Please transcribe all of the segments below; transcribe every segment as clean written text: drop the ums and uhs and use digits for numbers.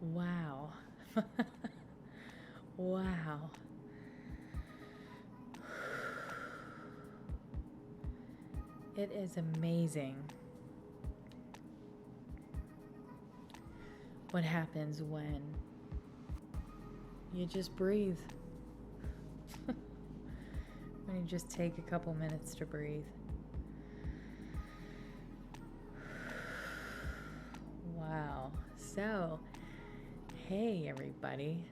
Wow. Wow. It is amazing what happens when you just breathe. When you just take a couple minutes to breathe. Wow. So, hey everybody.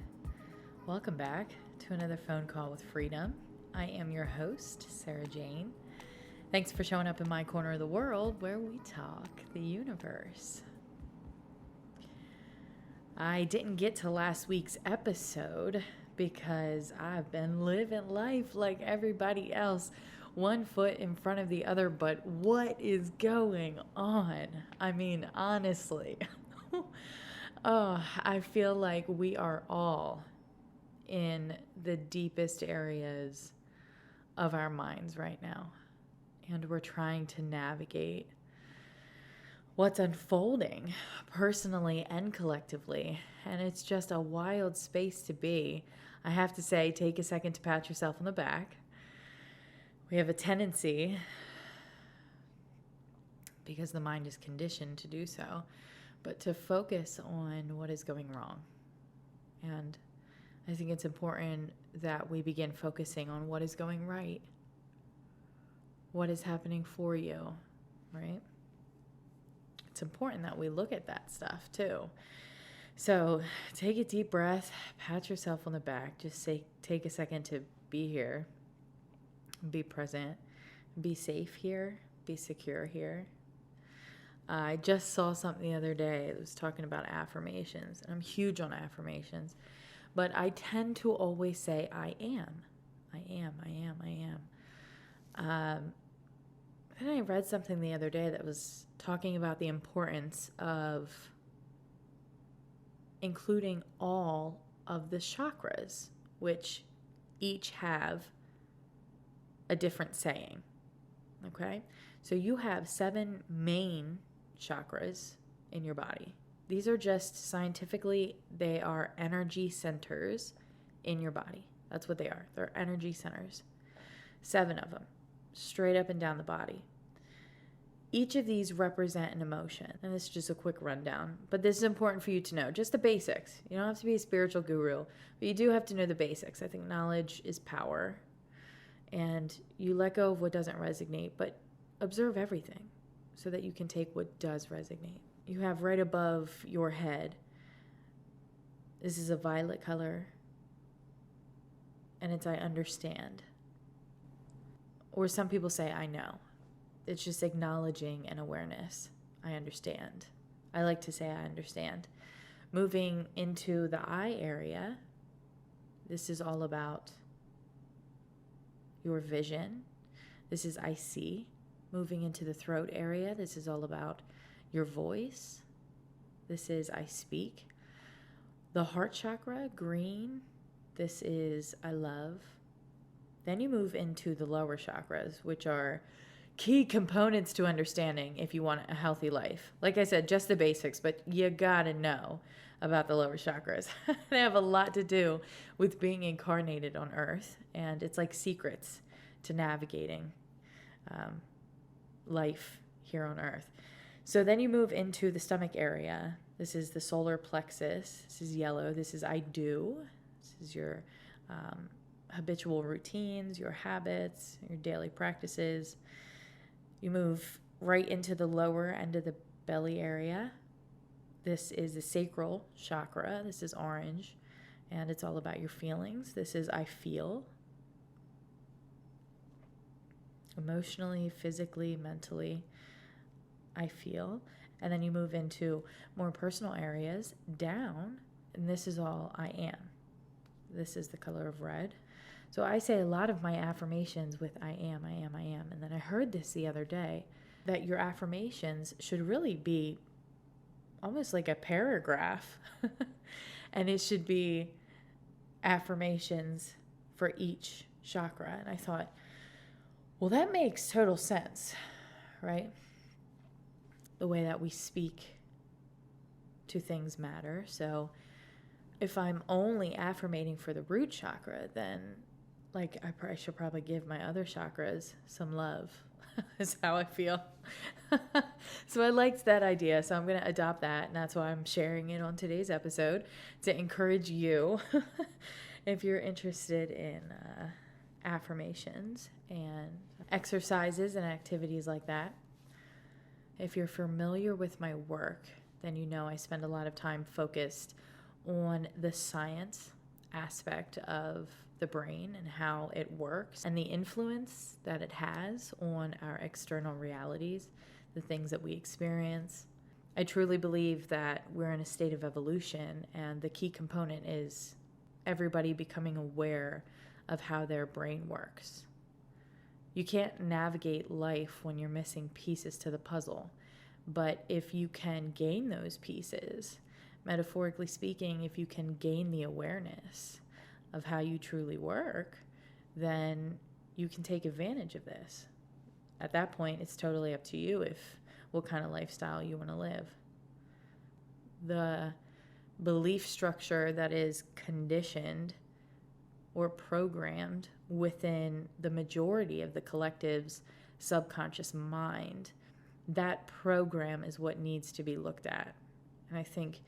Welcome back to another phone call with freedom. I am your host, Sarah Jane. Thanks for showing up in my corner of the world where we talk the universe. I didn't get to last week's episode because I've been living life like everybody else, one foot in front of the other, but what is going on? I mean, honestly, I feel like we are all in the deepest areas of our minds right now, and we're trying to navigate what's unfolding personally and collectively. And it's just a wild space to be. I have to say, take a second to pat yourself on the back. We have a tendency, because the mind is conditioned to do so, but to focus on what is going wrong. And I think it's important that we begin focusing on what is going right. What is happening for you, right? It's important that we look at that stuff too. So take a deep breath, pat yourself on the back, just take a second to be here, be present, be safe here, be secure here. I just saw something the other day that was talking about affirmations, and I'm huge on affirmations, but I tend to always say, I am. And I read something the other day that was talking about the importance of including all of the chakras, which each have a different saying. Okay? So you have 7 main chakras in your body. These are just scientifically, they are energy centers in your body. That's what they are. They're energy centers. 7 of them, straight up and down the body. Each of these represent an emotion. And this is just a quick rundown. But this is important for you to know. Just the basics. You don't have to be a spiritual guru, but you do have to know the basics. I think knowledge is power. And you let go of what doesn't resonate, but observe everything so that you can take what does resonate. You have right above your head, this is a violet color, and it's I understand. Or some people say I know. It's just acknowledging an awareness. I understand. I like to say I understand. Moving into the eye area, this is all about your vision. This is I see. Moving into the throat area, this is all about your voice. This is I speak. The heart chakra, green, this is I love. Then you move into the lower chakras, which are key components to understanding if you want a healthy life. Like I said, just the basics, but you gotta know about the lower chakras. They have a lot to do with being incarnated on Earth, and it's like secrets to navigating life here on Earth. So then you move into the stomach area. This is the solar plexus. This is yellow. This is I do. This is your habitual routines, your habits, your daily practices. You move right into the lower end of the belly area. This is the sacral chakra. This is orange, and it's all about your feelings. This is I feel. Emotionally, physically, mentally, I feel. And then you move into more personal areas down, and this is all I am. This is the color of red. So I say a lot of my affirmations with I am. And then I heard this the other day, that your affirmations should really be almost like a paragraph. And it should be affirmations for each chakra. And I thought, well, that makes total sense, right? The way that we speak to things matter. So if I'm only affirmating for the root chakra, then like I should probably give my other chakras some love. Is how I feel. So I liked that idea. So I'm going to adopt that. And that's why I'm sharing it on today's episode, to encourage you if you're interested in affirmations and exercises and activities like that. If you're familiar with my work, then you know I spend a lot of time focused on the science aspect of the brain and how it works and the influence that it has on our external realities, the things that we experience. I truly believe that we're in a state of evolution, and the key component is everybody becoming aware of how their brain works. You can't navigate life when you're missing pieces to the puzzle, but if you can gain those pieces, metaphorically speaking, if you can gain the awareness of how you truly work, then you can take advantage of this. At that point, it's totally up to you what kind of lifestyle you want to live. The belief structure that is conditioned or programmed within the majority of the collective's subconscious mind, that program is what needs to be looked at. And I think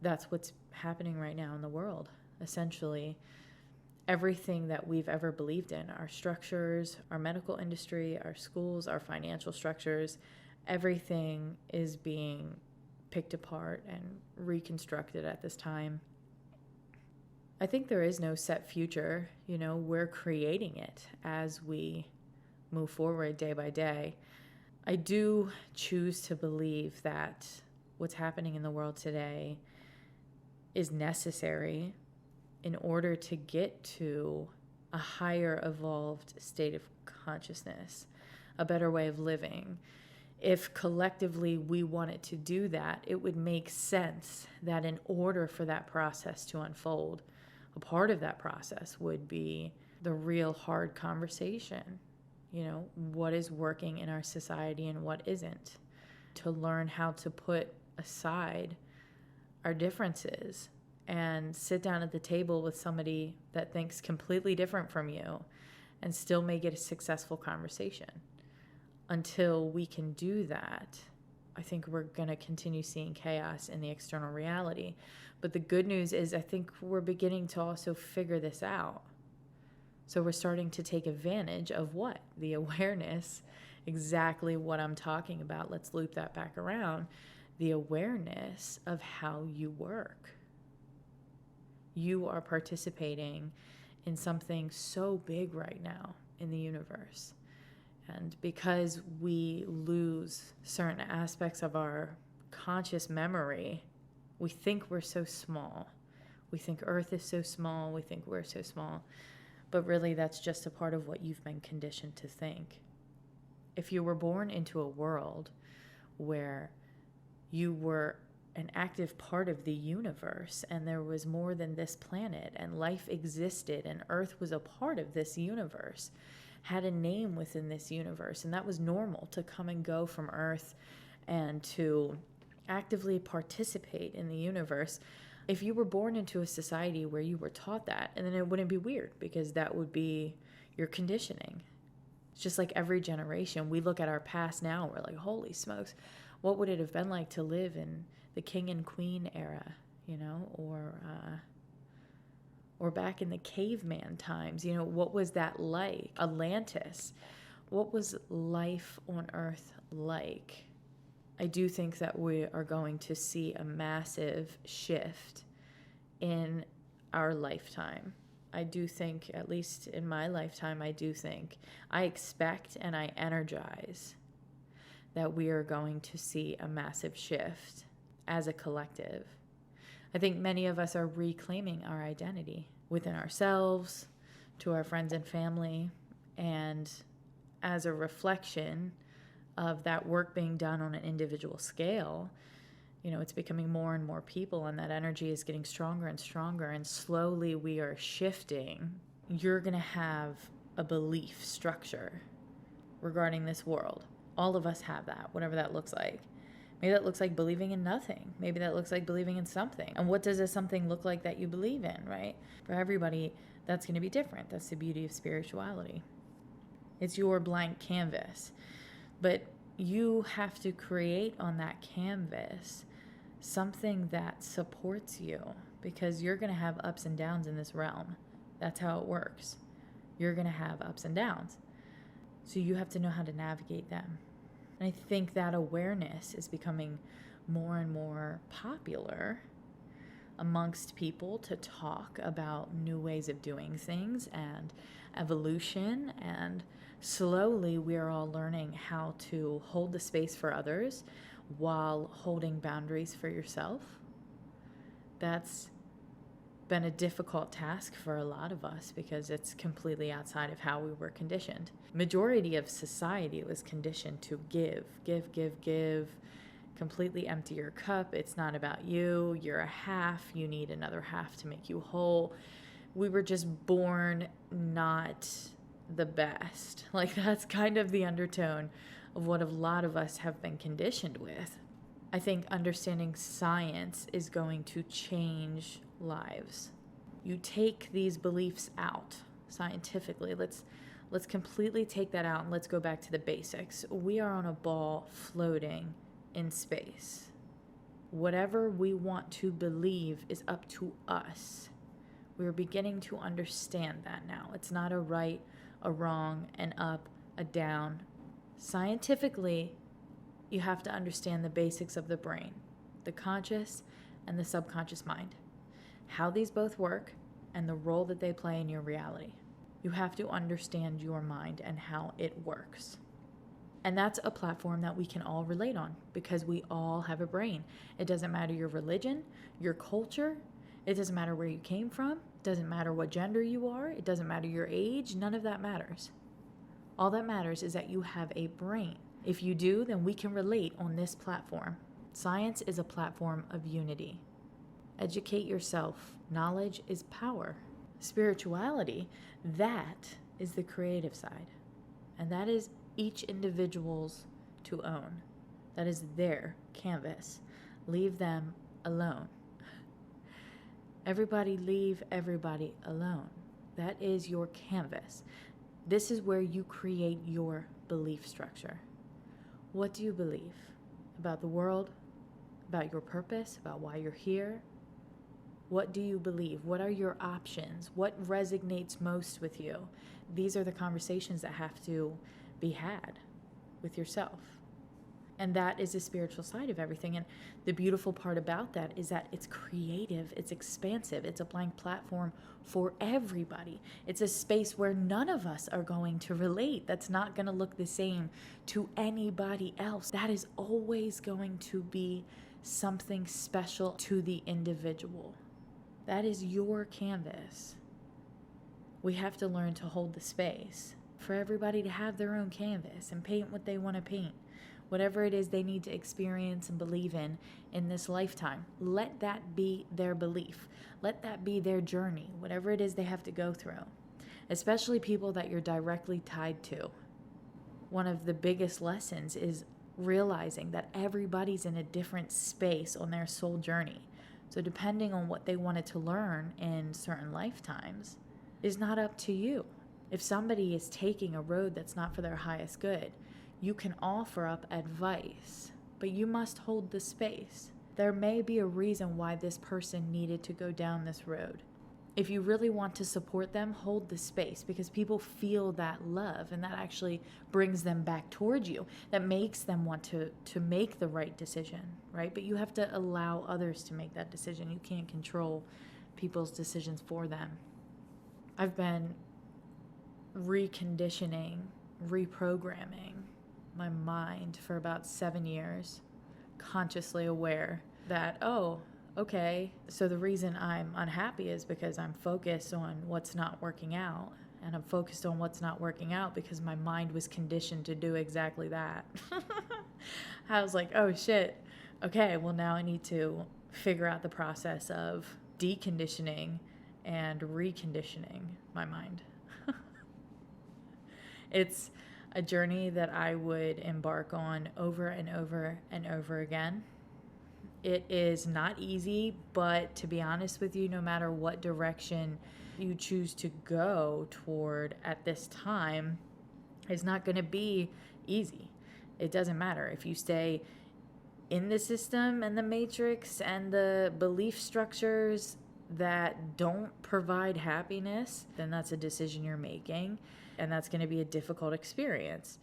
that's what's happening right now in the world. Essentially, everything that we've ever believed in, our structures, our medical industry, our schools, our financial structures, everything is being picked apart and reconstructed at this time. I think there is no set future. We're creating it as we move forward day by day. I do choose to believe that what's happening in the world today is necessary in order to get to a higher evolved state of consciousness, a better way of living. If collectively we wanted to do that, it would make sense that in order for that process to unfold, a part of that process would be the real hard conversation. What is working in our society and what isn't? To learn how to put aside our differences and sit down at the table with somebody that thinks completely different from you and still make it a successful conversation. Until we can do that, I think we're going to continue seeing chaos in the external reality. But the good news is I think we're beginning to also figure this out. So we're starting to take advantage of what? The awareness, exactly what I'm talking about. Let's loop that back around. The awareness of how you work. You are participating in something so big right now in the universe. And because we lose certain aspects of our conscious memory, we think we're so small. We think Earth is so small. We think we're so small. But really, that's just a part of what you've been conditioned to think. If you were born into a world where you were an active part of the universe and there was more than this planet and life existed and Earth was a part of this universe, had a name within this universe, and that was normal to come and go from Earth and to actively participate in the universe. If you were born into a society where you were taught that, and then it wouldn't be weird because that would be your conditioning. It's just like every generation. We look at our past now and we're like, holy smokes, what would it have been like to live in the king and queen era, or back in the caveman times? What was that like? Atlantis. What was life on Earth like? I do think that we are going to see a massive shift in our lifetime. I do think, at least in my lifetime, I expect and I energize that we are going to see a massive shift as a collective. I think many of us are reclaiming our identity within ourselves, to our friends and family, and as a reflection of that work being done on an individual scale, it's becoming more and more people, and that energy is getting stronger and stronger, and slowly we are shifting. You're going to have a belief structure regarding this world. All of us have that, whatever that looks like. Maybe that looks like believing in nothing. Maybe that looks like believing in something. And what does a something look like that you believe in, right? For everybody, that's going to be different. That's the beauty of spirituality. It's your blank canvas. But you have to create on that canvas something that supports you, because you're going to have ups and downs in this realm. That's how it works. You're going to have ups and downs. So you have to know how to navigate them. And I think that awareness is becoming more and more popular amongst people to talk about new ways of doing things and evolution. And slowly we're all learning how to hold the space for others while holding boundaries for yourself. That's been a difficult task for a lot of us because it's completely outside of how we were conditioned. Majority of society was conditioned to give, completely empty your cup. It's not about you. You're a half. You need another half to make you whole. We were just born not the best. Like, that's kind of the undertone of what a lot of us have been conditioned with. I think understanding science is going to change lives. You take these beliefs out scientifically. Let's completely take that out and let's go back to the basics. We are on a ball floating in space. Whatever we want to believe is up to us. We're beginning to understand that now. It's not a right, a wrong, an up, a down. Scientifically, you have to understand the basics of the brain, the conscious and the subconscious mind, how these both work, and the role that they play in your reality. You have to understand your mind and how it works. And that's a platform that we can all relate on because we all have a brain. It doesn't matter your religion, your culture. It doesn't matter where you came from. It doesn't matter what gender you are. It doesn't matter your age. None of that matters. All that matters is that you have a brain. If you do, then we can relate on this platform. Science is a platform of unity. Educate yourself. Knowledge is power. Spirituality, that is the creative side. And that is each individual's to own. That is their canvas. Leave them alone. Everybody leave everybody alone. That is your canvas. This is where you create your belief structure. What do you believe about the world, about your purpose, about why you're here? What do you believe? What are your options? What resonates most with you? These are the conversations that have to be had with yourself. And that is the spiritual side of everything. And the beautiful part about that is that it's creative, it's expansive, it's a blank platform for everybody. It's a space where none of us are going to relate. That's not going to look the same to anybody else. That is always going to be something special to the individual. That is your canvas. We have to learn to hold the space for everybody to have their own canvas and paint what they want to paint. Whatever it is they need to experience and believe in this lifetime. Let that be their belief. Let that be their journey, whatever it is they have to go through, especially people that you're directly tied to. One of the biggest lessons is realizing that everybody's in a different space on their soul journey. So depending on what they wanted to learn in certain lifetimes is not up to you. If somebody is taking a road that's not for their highest good, you can offer up advice, but you must hold the space. There may be a reason why this person needed to go down this road. If you really want to support them, hold the space, because people feel that love and that actually brings them back towards you. That makes them want to make the right decision, right? But you have to allow others to make that decision. You can't control people's decisions for them. I've been reconditioning, reprogramming my mind for about 7 years, consciously aware that, oh, okay, so the reason I'm unhappy is because I'm focused on what's not working out. And I'm focused on what's not working out because my mind was conditioned to do exactly that. I was like, oh shit, okay, well now I need to figure out the process of deconditioning and reconditioning my mind. It's a journey that I would embark on over and over and over again. It is not easy, but to be honest with you, no matter what direction you choose to go toward at this time, it's not going to be easy. It doesn't matter if you stay in the system and the matrix and the belief structures that don't provide happiness, then that's a decision you're making, and that's going to be a difficult experience.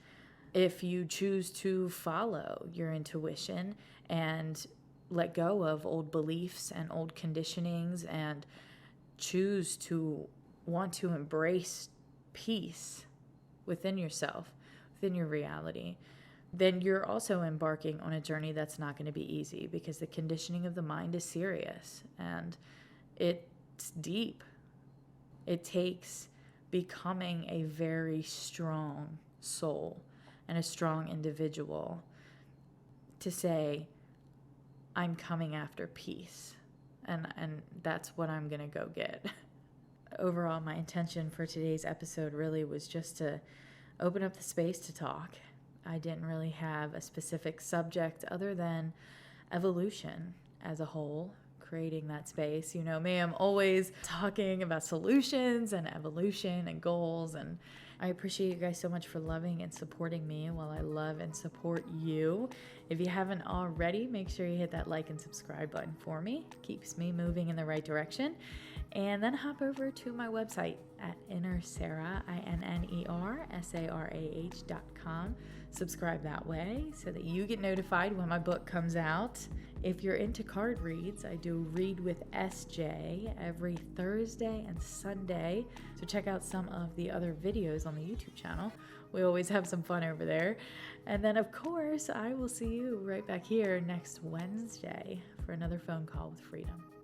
If you choose to follow your intuition and let go of old beliefs and old conditionings and choose to want to embrace peace within yourself, within your reality, then you're also embarking on a journey that's not going to be easy, because the conditioning of the mind is serious and it's deep. It takes becoming a very strong soul and a strong individual to say, I'm coming after peace, and that's what I'm going to go get. Overall, my intention for today's episode really was just to open up the space to talk. I didn't really have a specific subject other than evolution as a whole, creating that space. You know me, I'm always talking about solutions and evolution and goals, and I appreciate you guys so much for loving and supporting me while I love and support you. If you haven't already, make sure you hit that like and subscribe button for me. Keeps me moving in the right direction. And then hop over to my website at innersarah, INNERSARAH.com. Subscribe that way so that you get notified when my book comes out. If you're into card reads, I do Read with SJ every Thursday and Sunday. So check out some of the other videos on the YouTube channel. We always have some fun over there. And then, of course, I will see you right back here next Wednesday for another phone call with freedom.